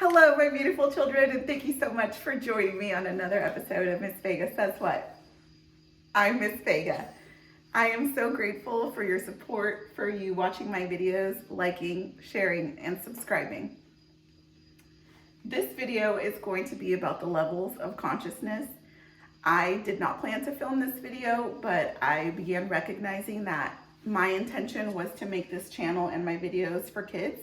Hello, my beautiful children, and thank you so much for joining me on another episode of Miss Vega Says What. I'm Miss Vega. I am so grateful for your support, for you watching my videos, liking, sharing, and subscribing. This video is going to be about the levels of consciousness. I did not plan to film this video, but I began recognizing that my intention was to make this channel and my videos for kids.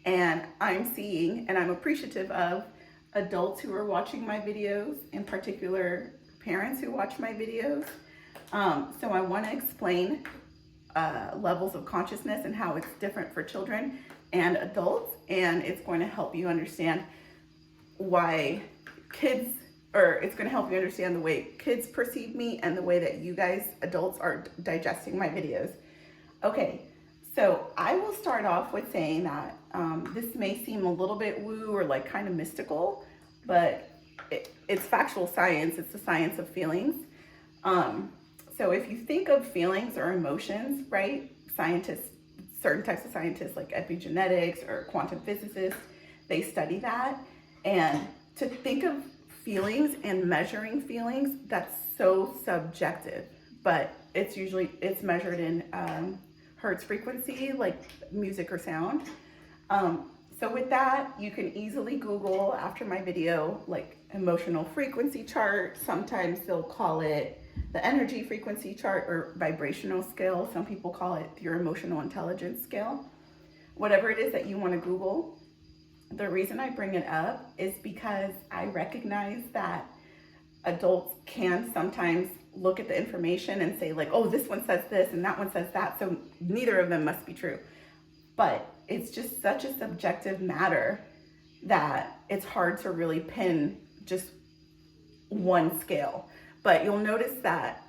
And I'm seeing, and I'm appreciative of, adults who are watching my videos, in particular parents who watch my videos. So I want to explain levels of consciousness and how it's different for children and adults, and it's going to help you understand why kids, or it's going to help you understand the way kids perceive me and the way that you guys, adults, are digesting my videos. Okay, so I will start off with saying that this may seem a little bit woo or like kind of mystical, but it's factual science. It's the science of feelings. So if you think of feelings or emotions, right? Scientists, certain types of scientists like epigenetics or quantum physicists, they study that. And to think of feelings and measuring feelings, that's so subjective, but it's measured in hertz frequency, like music or sound. So with that, you can easily Google after my video, like emotional frequency chart. Sometimes they'll call it the energy frequency chart or vibrational scale. Some people call it your emotional intelligence scale. Whatever it is that you want to Google. The reason I bring it up is because I recognize that adults can sometimes look at the information and say like, oh, this one says this and that one says that, so neither of them must be true. But it's just such a subjective matter that it's hard to really pin just one scale. But you'll notice that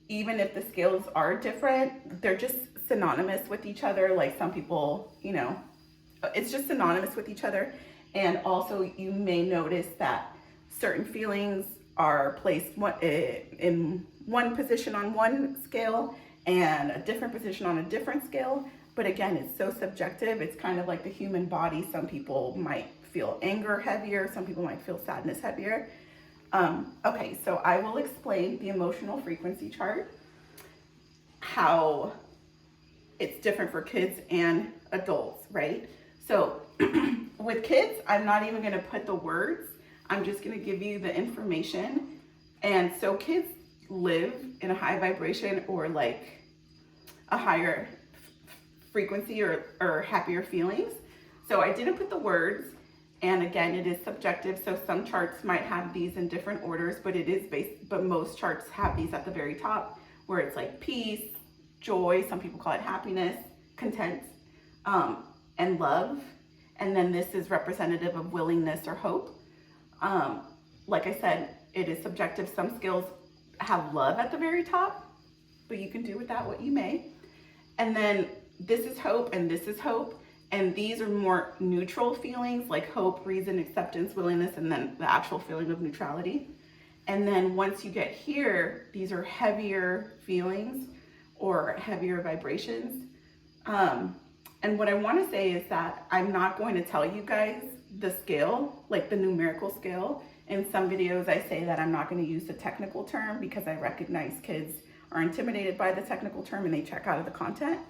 even if the scales are different, they're just synonymous with each other. Like some people, it's just synonymous with each other. And also you may notice that certain feelings are placed in one position on one scale and a different position on a different scale. But again, it's so subjective. It's kind of like the human body. Some people might feel anger heavier. Some people might feel sadness heavier. Okay, so I will explain the emotional frequency chart, how it's different for kids and adults, right? So with kids, I'm not even gonna put the words. I'm just gonna give you the information. And so kids live in a high vibration or like a higher frequency or happier feelings. So I didn't put the words, and again, it is subjective. So some charts might have these in different orders, but most charts have these at the very top where it's like peace, joy, some people call it happiness, content, and love. And then this is representative of willingness or hope. Like I said, it is subjective. Some scales have love at the very top, but you can do with that what you may. And then this is hope and this is hope. And these are more neutral feelings like hope, reason, acceptance, willingness, and then the actual feeling of neutrality. And then once you get here, these are heavier feelings or heavier vibrations. And what I want to say is that I'm not going to tell you guys the scale, like the numerical scale. In some videos, I say that I'm not going to use the technical term because I recognize kids are intimidated by the technical term and they check out of the content.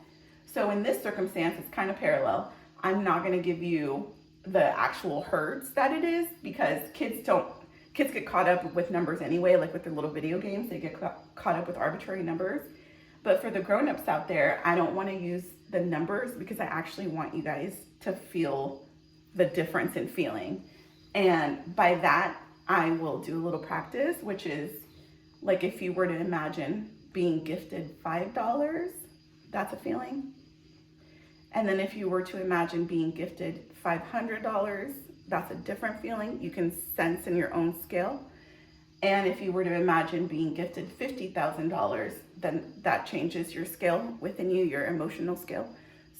So in this circumstance, it's kind of parallel. I'm not going to give you the actual hertz that it is because kids get caught up with numbers anyway, like with their little video games, they get caught up with arbitrary numbers. But for the grown-ups out there, I don't want to use the numbers because I actually want you guys to feel the difference in feeling. And by that, I will do a little practice, which is like if you were to imagine being gifted $5, that's a feeling. And then if you were to imagine being gifted $500, that's a different feeling. You can sense in your own scale. And if you were to imagine being gifted $50,000, then that changes your scale within you, your emotional scale.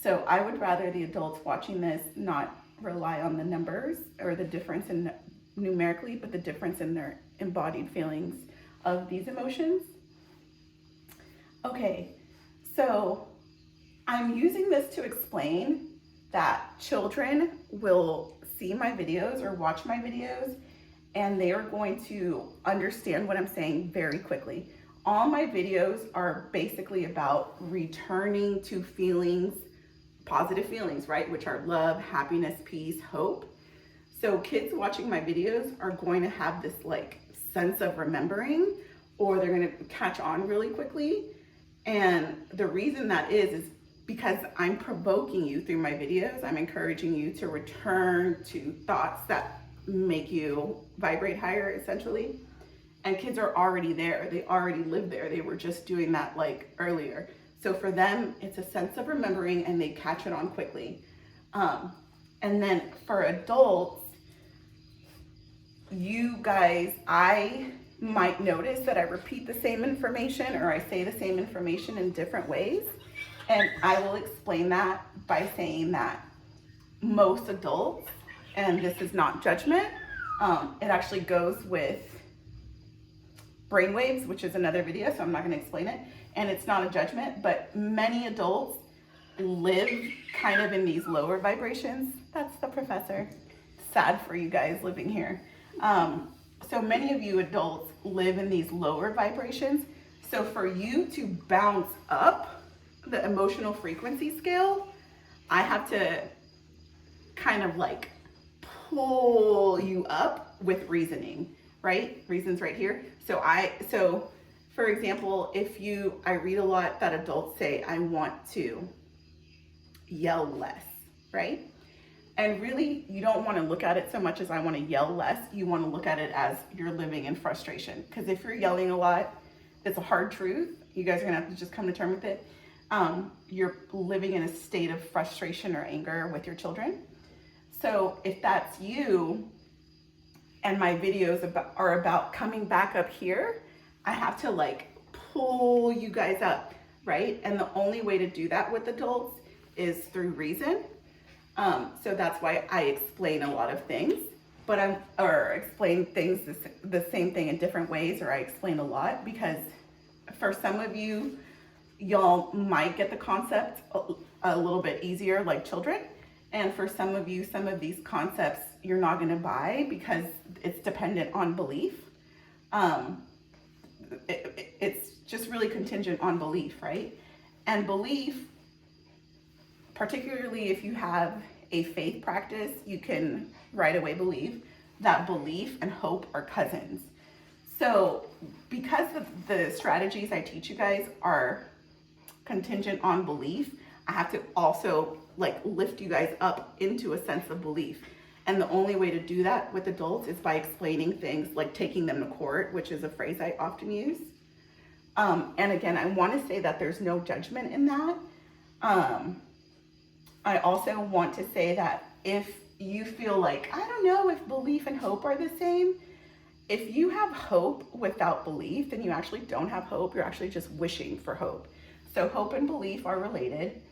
So I would rather the adults watching this not rely on the numbers or the difference in numerically, but the difference in their embodied feelings of these emotions. Okay, so I'm using this to explain that children will see my videos or watch my videos, and they are going to understand what I'm saying very quickly. All my videos are basically about returning to feelings, positive feelings, right? Which are love, happiness, peace, hope. So kids watching my videos are going to have this like sense of remembering, or they're going to catch on really quickly. And the reason that is because I'm provoking you through my videos. I'm encouraging you to return to thoughts that make you vibrate higher, essentially. And kids are already there. They already live there. They were just doing that like earlier. So for them, it's a sense of remembering, and they catch it on quickly. And then for adults, you guys, I might notice that I repeat the same information, or I say the same information in different ways. And I will explain that by saying that most adults, and this is not judgment, it actually goes with brainwaves, which is another video, so I'm not going to explain it. And it's not a judgment, but many adults live kind of in these lower vibrations. That's the professor. Sad for you guys living here. So many of you adults live in these lower vibrations. So for you to bounce up the emotional frequency scale, I have to kind of like pull you up with reasoning, right? Reasons right here. So for example, I read a lot that adults say, I want to yell less, right? And really, you don't want to look at it so much as I want to yell less. You want to look at it as you're living in frustration. Because if you're yelling a lot, it's a hard truth. You guys are going to have to just come to terms with it. You're living in a state of frustration or anger with your children. So if that's you, and my videos are about coming back up here, I have to like pull you guys up, right? And the only way to do that with adults is through reason. So that's why I explain a lot of things, or explain things the same thing in different ways, or I explain a lot, because for some of you, y'all might get the concept a little bit easier like children. And for some of you, some of these concepts you're not going to buy because it's dependent on belief. It's just really contingent on belief, right? And belief, particularly if you have a faith practice, you can right away believe that belief and hope are cousins. So because the strategies I teach you guys are contingent on belief, I have to also like lift you guys up into a sense of belief. And the only way to do that with adults is by explaining things like taking them to court, which is a phrase I often use. And again, I want to say that there's no judgment in that. I also want to say that if you feel like, I don't know if belief and hope are the same, if you have hope without belief, then you actually don't have hope. You're actually just wishing for hope. So hope and belief are related.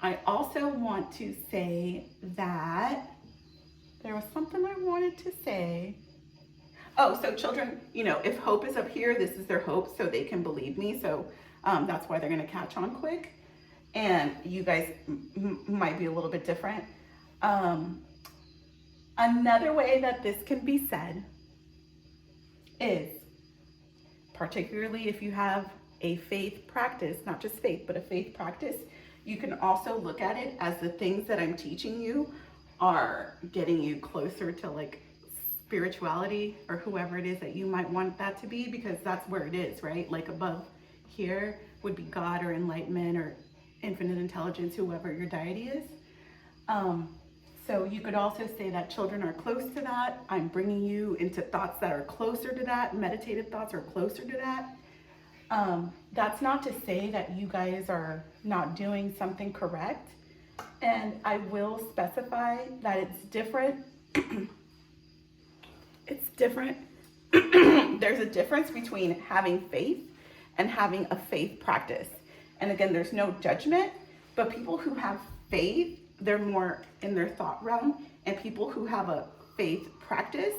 I also want to say that there was something I wanted to say. Oh, so children, if hope is up here, this is their hope, so they can believe me. So that's why they're going to catch on quick. And you guys might be a little bit different. Another way that this can be said is, particularly if you have a faith practice, not just faith, but a faith practice, you can also look at it as the things that I'm teaching you are getting you closer to like spirituality, or whoever it is that you might want that to be, because that's where it is, right? Like above here would be God or enlightenment or infinite intelligence, whoever your deity is. So you could also say that children are close to that. I'm bringing you into thoughts that are closer to that. Meditative thoughts are closer to that. That's not to say that you guys are not doing something correct. And I will specify that it's different. It's different. There's a difference between having faith and having a faith practice. And again, there's no judgment, but people who have faith, they're more in their thought realm, and people who have a faith practice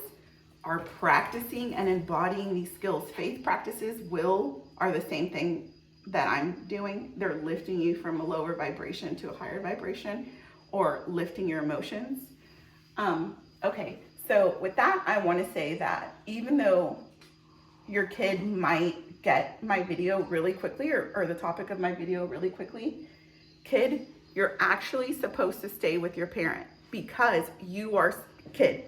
are practicing and embodying these skills. Faith practices are the same thing that I'm doing. They're lifting you from a lower vibration to a higher vibration, or lifting your emotions. Okay, so with that, I want to say that even though your kid might get my video really quickly or the topic of my video really quickly, kid, you're actually supposed to stay with your parent because you are, kid,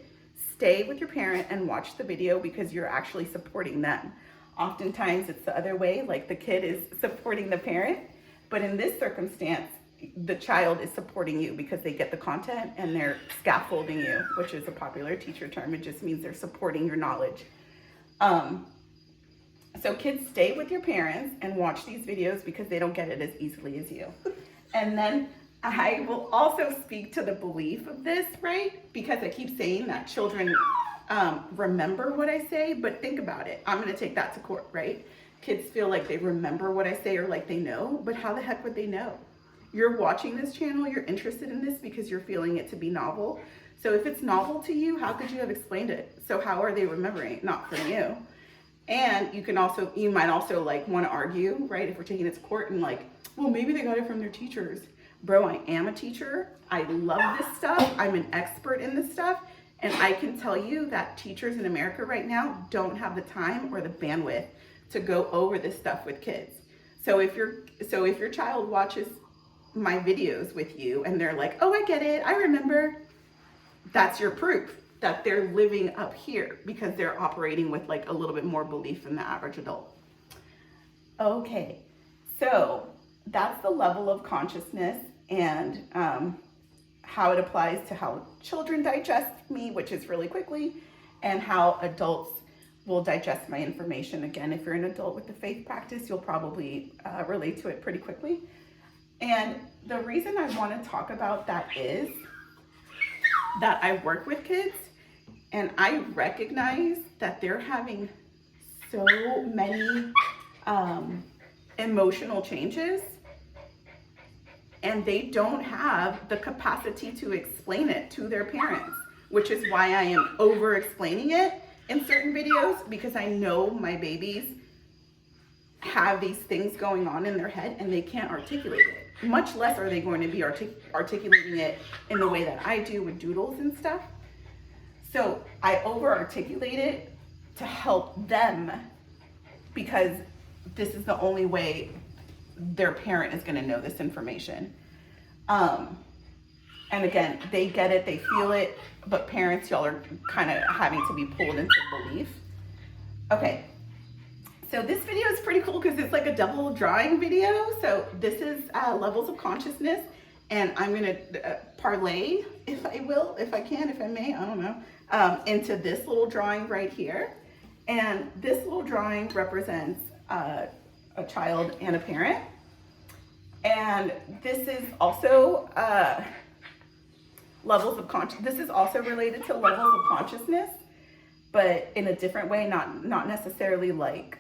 stay with your parent and watch the video because you're actually supporting them. Oftentimes it's the other way, like the kid is supporting the parent, but in this circumstance, the child is supporting you because they get the content and they're scaffolding you, which is a popular teacher term. It just means they're supporting your knowledge. So kids, stay with your parents and watch these videos because they don't get it as easily as you. And then I will also speak to the belief of this, right? Because I keep saying that children remember what I say, but think about it. I'm gonna take that to court, right? Kids feel like they remember what I say or like they know, but how the heck would they know? You're watching this channel, you're interested in this because you're feeling it to be novel. So if it's novel to you, how could you have explained it? So how are they remembering it? Not from you. And you might also like want to argue, right? If we're taking it to court and like, well, maybe they got it from their teachers. Bro, I am a teacher. I love this stuff. I'm an expert in this stuff. And I can tell you that teachers in America right now don't have the time or the bandwidth to go over this stuff with kids. So if your child watches my videos with you and they're like, oh, I get it, I remember, that's your proof that they're living up here because they're operating with like a little bit more belief than the average adult. Okay, so that's the level of consciousness and how it applies to how children digest me, which is really quickly, and how adults will digest my information. Again, if you're an adult with the faith practice, you'll probably relate to it pretty quickly. And the reason I want to talk about that is that I work with kids and I recognize that they're having so many emotional changes and they don't have the capacity to explain it to their parents, which is why I am over explaining it in certain videos because I know my babies have these things going on in their head and they can't articulate it. Much less are they going to be articulating it in the way that I do with doodles and stuff. So I over-articulate it to help them because this is the only way their parent is going to know this information. And again, they get it, they feel it, but parents, y'all are kind of having to be pulled into belief. Okay. So this video is pretty cool because it's like a double drawing video. So this is levels of consciousness, and I'm gonna parlay, if I will, if I can, if I may, I don't know, into this little drawing right here. And this little drawing represents a child and a parent. And this is also this is also related to levels of consciousness, but in a different way, not necessarily like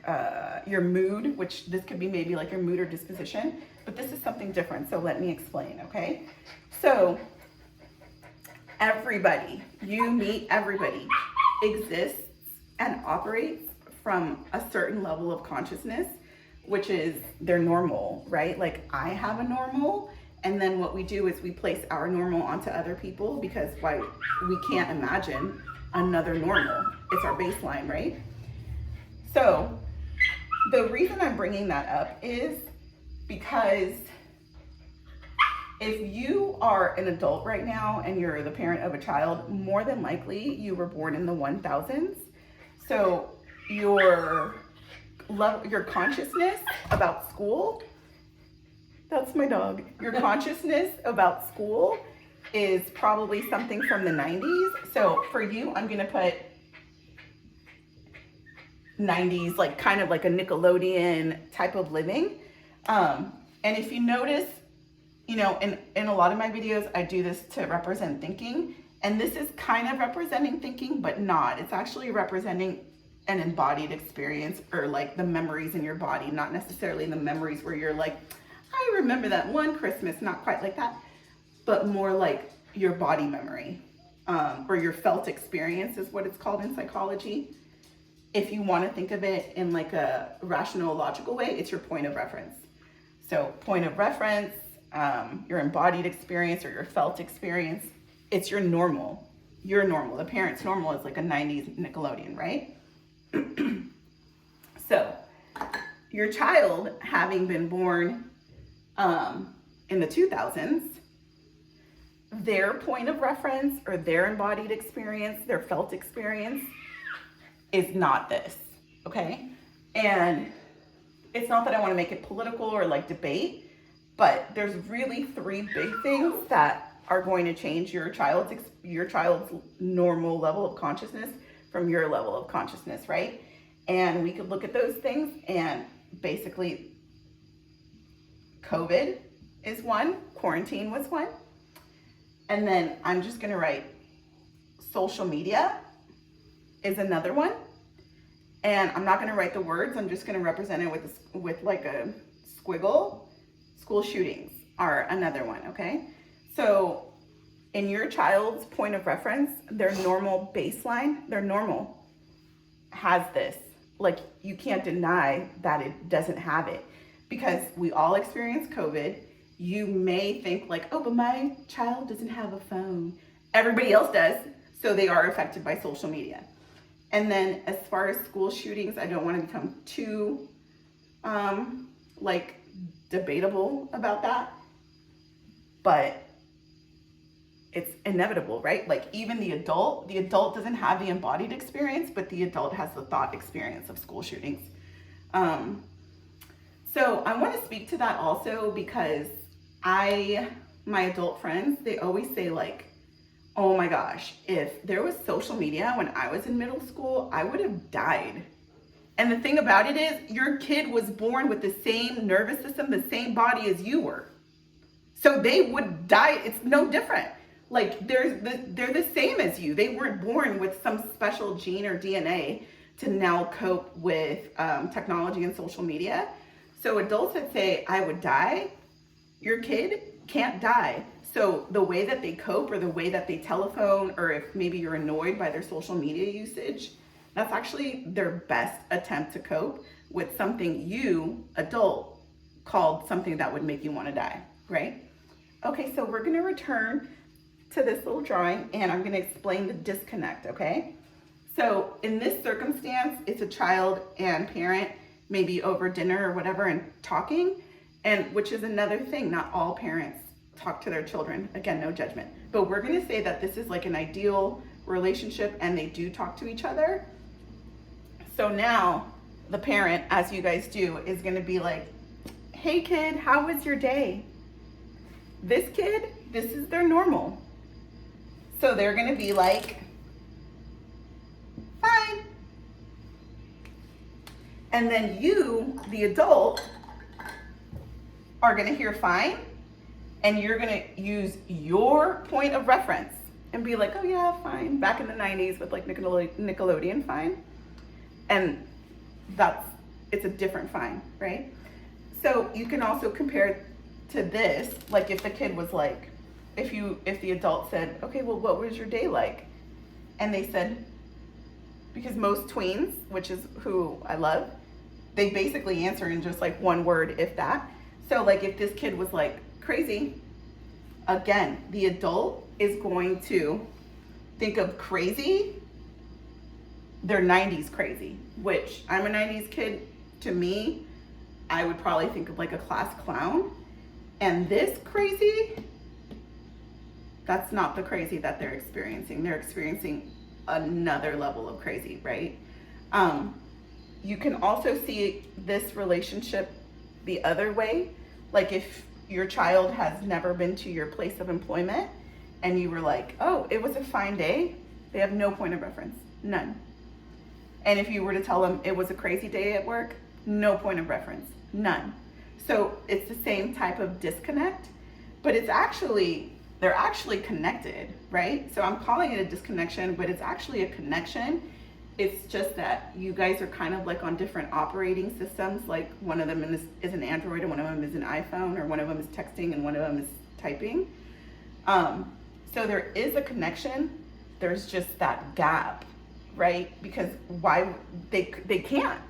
your mood, which this could be maybe like your mood or disposition, but this is something different. So let me explain, okay? So everybody, you meet everybody, exists and operates from a certain level of consciousness, which is their normal, right? Like I have a normal, and then what we do is we place our normal onto other people because we can't imagine another normal. It's our baseline, right? So the reason I'm bringing that up is because if you are an adult right now and you're the parent of a child, more than likely you were born in the 1000s. So your consciousness about school, that's my dog, your consciousness about school is probably something from the 90s. So for you, I'm gonna put 90s, like kind of like a Nickelodeon type of living. And if you notice, you know, in a lot of my videos, I do this to represent thinking. And this is kind of representing thinking, but not. It's actually representing an embodied experience or like the memories in your body, not necessarily the memories where you're like, I remember that one Christmas, not quite like that, but more like your body memory or your felt experience is what it's called in psychology. If you want to think of it in like a rational, logical way, it's your point of reference. So point of reference, your embodied experience or your felt experience. It's your normal. Your normal. The parent's normal is like a 90s Nickelodeon, right? So, your child having been born in the 2000s, their point of reference or their embodied experience, their felt experience is not this, okay? And it's not that I want to make it political or like debate, but there's really three big things that are going to change your child's normal level of consciousness from your level of consciousness, right? And we could look at those things, and basically COVID is one, quarantine was one, and then I'm just gonna write social media is another one, and I'm not gonna write the words, I'm just gonna represent it with like a squiggle. School shootings are another one, okay? So in your child's point of reference, their normal baseline, their normal has this. Like, you can't deny that it doesn't have it, because we all experience COVID. You may think like, oh, but my child doesn't have a phone. Everybody else does, so they are affected by social media. And then as far as school shootings, I don't want to become too like debatable about that, but it's inevitable, right? Like, even the adult doesn't have the embodied experience, but the adult has the thought experience of school shootings. So I want to speak to that also, because my adult friends, they always say like, oh my gosh, if there was social media when I was in middle school, I would have died. And the thing about it is, your kid was born with the same nervous system, the same body as you were. So they would die. It's no different. Like, they're the same as you. They weren't born with some special gene or DNA to now cope with technology and social media. So adults that say, I would die, your kid can't die. So the way that they cope, or the way that they telephone, or if maybe you're annoyed by their social media usage, that's actually their best attempt to cope with something you, adult, called something that would make you want to die, right? Okay, so we're going to return to this little drawing, and I'm going to explain the disconnect, okay? So in this circumstance, it's a child and parent, maybe over dinner or whatever, and talking, and which is another thing. Not all parents talk to their children. Again, no judgment. But we're going to say that this is like an ideal relationship, and they do talk to each other. So now the parent, as you guys do, is going to be like, hey kid, how was your day? This kid, this is their normal. So they're going to be like, fine. And then you, the adult, are going to hear fine, and you're going to use your point of reference and be like, oh yeah, fine. Back in the 90s with like Nickelodeon, fine. And it's a different fine, right? So you can also compare to this, like if the kid was like, if the adult said, okay, well, what was your day like? And they said, because most tweens, which is who I love, they basically answer in just like one word, if that. So like if this kid was like crazy, again, the adult is going to think of crazy, they're 90s crazy, which I'm a 90s kid. To me, I would probably think of like a class clown. And this crazy, that's not the crazy that they're experiencing. They're experiencing another level of crazy, right? You can also see this relationship the other way. Like if your child has never been to your place of employment and you were like, oh, it was a fine day, they have no point of reference, none. And if you were to tell them it was a crazy day at work, no point of reference, none. So it's the same type of disconnect, but they're actually connected, right? So I'm calling it a disconnection, but it's actually a connection. It's just that you guys are kind of like on different operating systems. Like one of them is an Android and one of them is an iPhone, or one of them is texting and one of them is typing. So there is a connection. There's just that gap, right? Because why they can't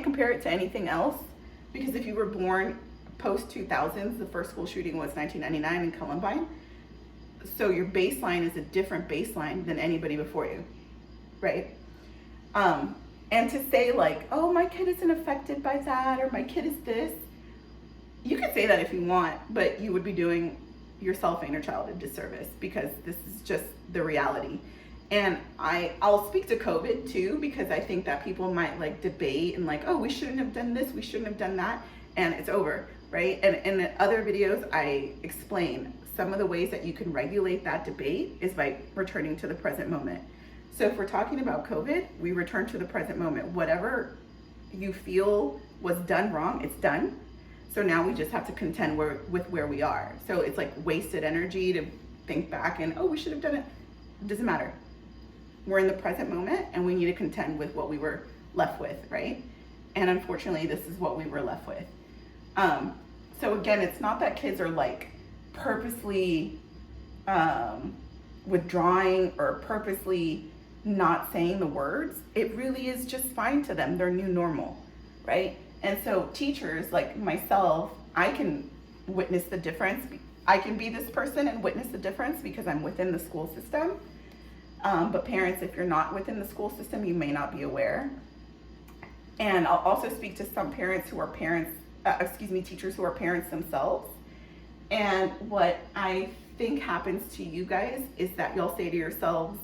compare it to anything else, because if you were born post 2000s, the first school shooting was 1999 in Columbine. So your baseline is a different baseline than anybody before you, right? And to say like, oh, my kid isn't affected by that, or my kid is this, you can say that if you want, but you would be doing yourself and your child a disservice, because this is just the reality. And I'll speak to COVID too, because I think that people might like debate and like, oh, we shouldn't have done this, we shouldn't have done that, and it's over, right? And in other videos, I explain some of the ways that you can regulate that debate is by returning to the present moment. So if we're talking about COVID, we return to the present moment. Whatever you feel was done wrong, it's done. So now we just have to contend with where we are. So it's like wasted energy to think back and, oh, we should have done it. It doesn't matter. We're in the present moment, and we need to contend with what we were left with, right? And unfortunately, this is what we were left with. So again, it's not that kids are like purposely withdrawing or purposely not saying the words. It really is just fine to them, their new normal, right? And so teachers like myself, I can witness the difference. I can be this person and witness the difference because I'm within the school system. But parents, if you're not within the school system, you may not be aware. And I'll also speak to some parents who are teachers who are parents themselves. And what I think happens to you guys is that you'll say to yourselves,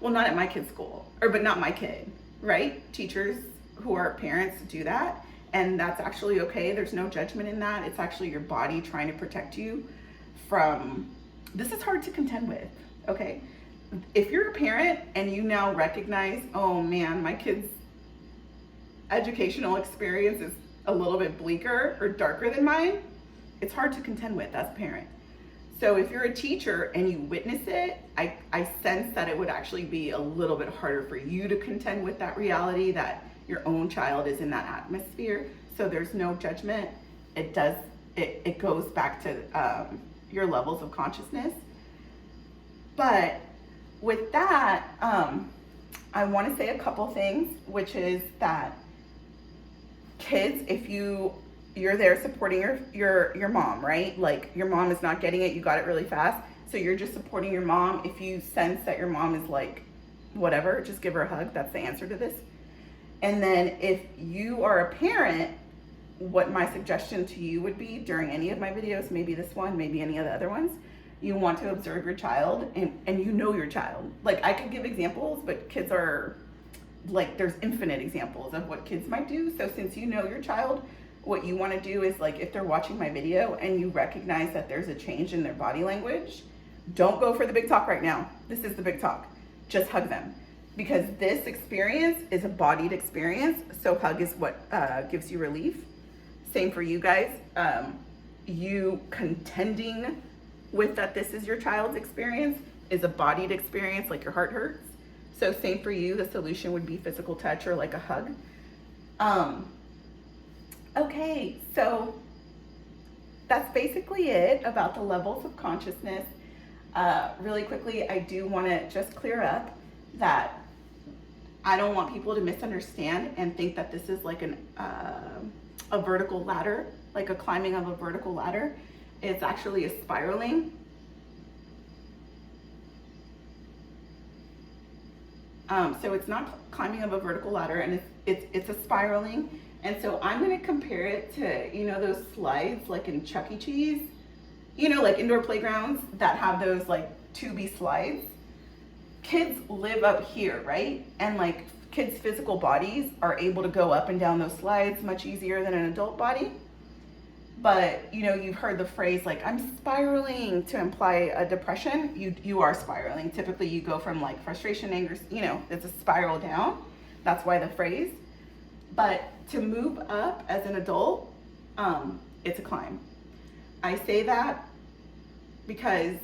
well, not at my kid's school, but not my kid, right? Teachers who are parents do that, and that's actually okay. There's no judgment in that. It's actually your body trying to protect you from, this is hard to contend with, okay? If you're a parent and you now recognize, oh man, my kid's educational experience is a little bit bleaker or darker than mine, it's hard to contend with as a parent. So if you're a teacher and you witness it, I sense that it would actually be a little bit harder for you to contend with that reality that your own child is in that atmosphere. So there's no judgment. It goes back to your levels of consciousness. But with that, I want to say a couple things, which is that kids, if you're there supporting your mom, right? Like your mom is not getting it, you got it really fast. So you're just supporting your mom. If you sense that your mom is like, whatever, just give her a hug. That's the answer to this. And then if you are a parent, what my suggestion to you would be during any of my videos, maybe this one, maybe any of the other ones, you want to observe your child and you know your child. Like I could give examples, but kids are like, there's infinite examples of what kids might do. So since you know your child, what you want to do is like, if they're watching my video and you recognize that there's a change in their body language, don't go for the big talk right now. This is the big talk. Just hug them, because this experience is a bodied experience. So hug is what gives you relief. Same for you guys. You contending with that this is your child's experience is a bodied experience, like your heart hurts. So same for you, the solution would be physical touch or like a hug. Okay, so that's basically it about the levels of consciousness. Really quickly, I do want to just clear up that I don't want people to misunderstand and think that this is like a vertical ladder, like a climbing of a vertical ladder. It's actually a spiraling. So it's not climbing of a vertical ladder, and it's a spiraling. And so I'm going to compare it to, you know, those slides like in Chuck E. Cheese, you know, like indoor playgrounds that have those like 2B slides. Kids live up here, right? And like kids' physical bodies are able to go up and down those slides much easier than an adult body. But, you know, you've heard the phrase like, I'm spiraling, to imply a depression. You are spiraling. Typically you go from like frustration, anger, you know, it's a spiral down. That's why the phrase. But to move up as an adult, it's a climb. I say that because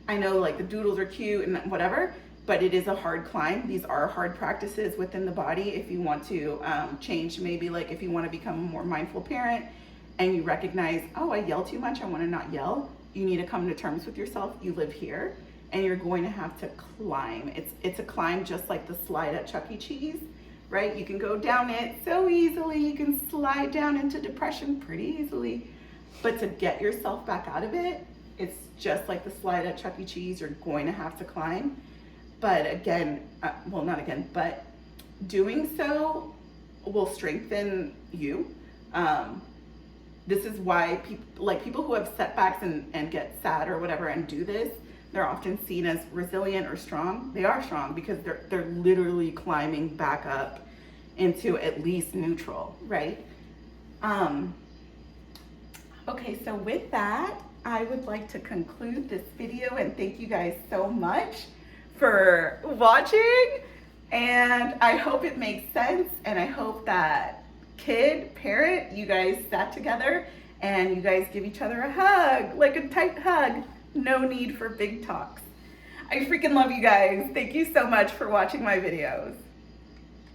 I know like the doodles are cute and whatever, but it is a hard climb. These are hard practices within the body. If you want to change, maybe like if you want to become a more mindful parent and you recognize, oh, I yell too much, I want to not yell. You need to come to terms with yourself. You live here and you're going to have to climb. It's a climb just like the slide at Chuck E. Cheese, right? You can go down it so easily. You can slide down into depression pretty easily. But to get yourself back out of it, it's just like the slide at Chuck E. Cheese. You're going to have to climb. But again, well, not again, but doing so will strengthen you. This is why people who have setbacks and get sad or whatever and do this, they're often seen as resilient or strong. They are strong because they're literally climbing back up into at least neutral, right? Okay, so with that, I would like to conclude this video and thank you guys so much for watching. And I hope it makes sense, and I hope that kid, parent, you guys sat together and you guys give each other a hug, like a tight hug. No need for big talks. I freaking love you guys. Thank you so much for watching my videos.